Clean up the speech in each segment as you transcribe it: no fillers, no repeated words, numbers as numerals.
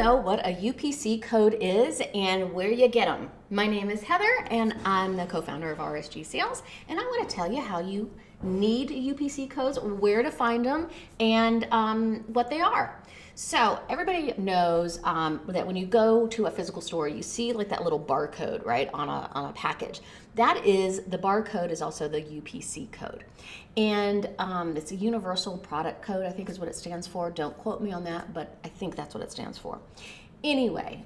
know what a UPC code is and where you get them. My name is Heather and I'm the co-founder of RSG Sales, and I want to tell you how you need UPC codes, where to find them, and what they are. So everybody knows that when you go to a physical store, you see like that little barcode, right, on a package. That is, the barcode is also the UPC code. And it's a universal product code, I think is what it stands for. Don't quote me on that, but I think that's what it stands for. Anyway,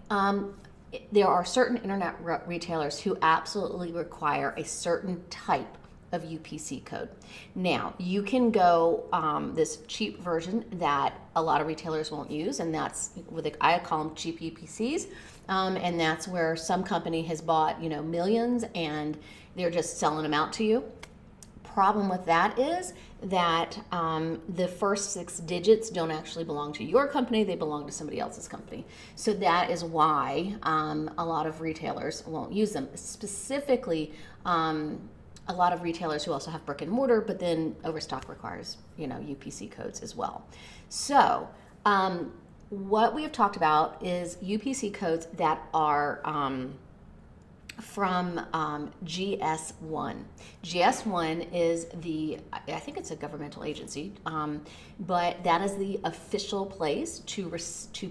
there are certain internet retailers who absolutely require a certain type of UPC code. Now, you can go this cheap version that a lot of retailers won't use, and that's what I call them cheap UPCs, and that's where some company has bought, millions, and they're just selling them out to you. Problem with that is that the first 6 digits don't actually belong to your company, they belong to somebody else's company. So that is why a lot of retailers won't use them. Specifically, a lot of retailers who also have brick and mortar, but then overstock requires, UPC codes as well. So what we have talked about is UPC codes that are from GS1. GS1 is I think it's a governmental agency, but that is the official place to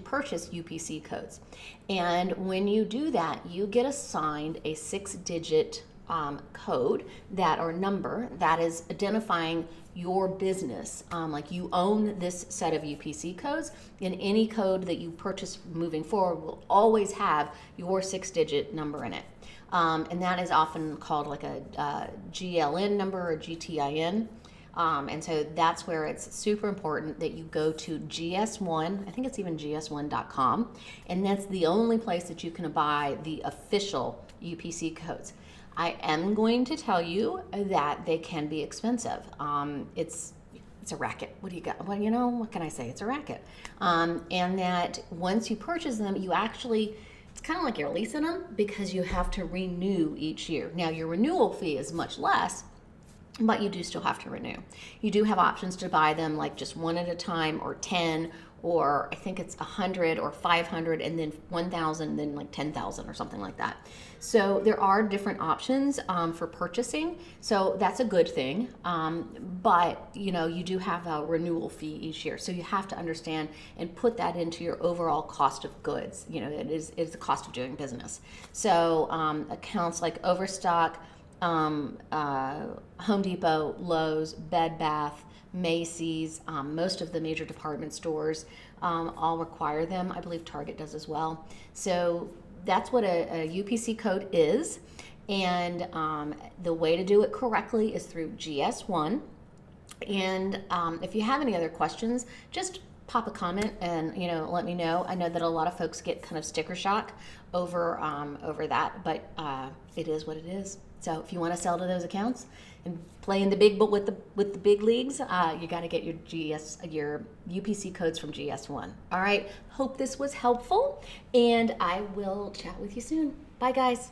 purchase UPC codes. And when you do that, you get assigned a 6-digit code or number that is identifying your business. Like you own this set of UPC codes, and any code that you purchase moving forward will always have your 6-digit number in it. And that is often called like a GLN number or GTIN. And so that's where it's super important that you go to GS1, I think it's even GS1.com, and that's the only place that you can buy the official UPC codes. I am going to tell you that they can be expensive. It's a racket. What do you got? Well, what can I say? It's a racket. And that once you purchase them, it's kind of like you're leasing them because you have to renew each year. Now, your renewal fee is much less, but you do still have to renew. You do have options to buy them like just one at a time, or 10, or I think it's 100 or 500, and then 1,000, then like 10,000 or something like that. So there are different options for purchasing. So that's a good thing. But you do have a renewal fee each year. So you have to understand and put that into your overall cost of goods. It's the cost of doing business. So accounts like Overstock, Home Depot, Lowe's, Bed Bath, Macy's, most of the major department stores all require them. I believe Target does as well. So that's what a UPC code is. And the way to do it correctly is through GS1. And if you have any other questions, just pop a comment and let me know. I know that a lot of folks get kind of sticker shock over that, but it is what it is. So if you want to sell to those accounts and play in the big with the big leagues, you got to get your UPC codes from GS1. All right. Hope this was helpful, and I will chat with you soon. Bye, guys.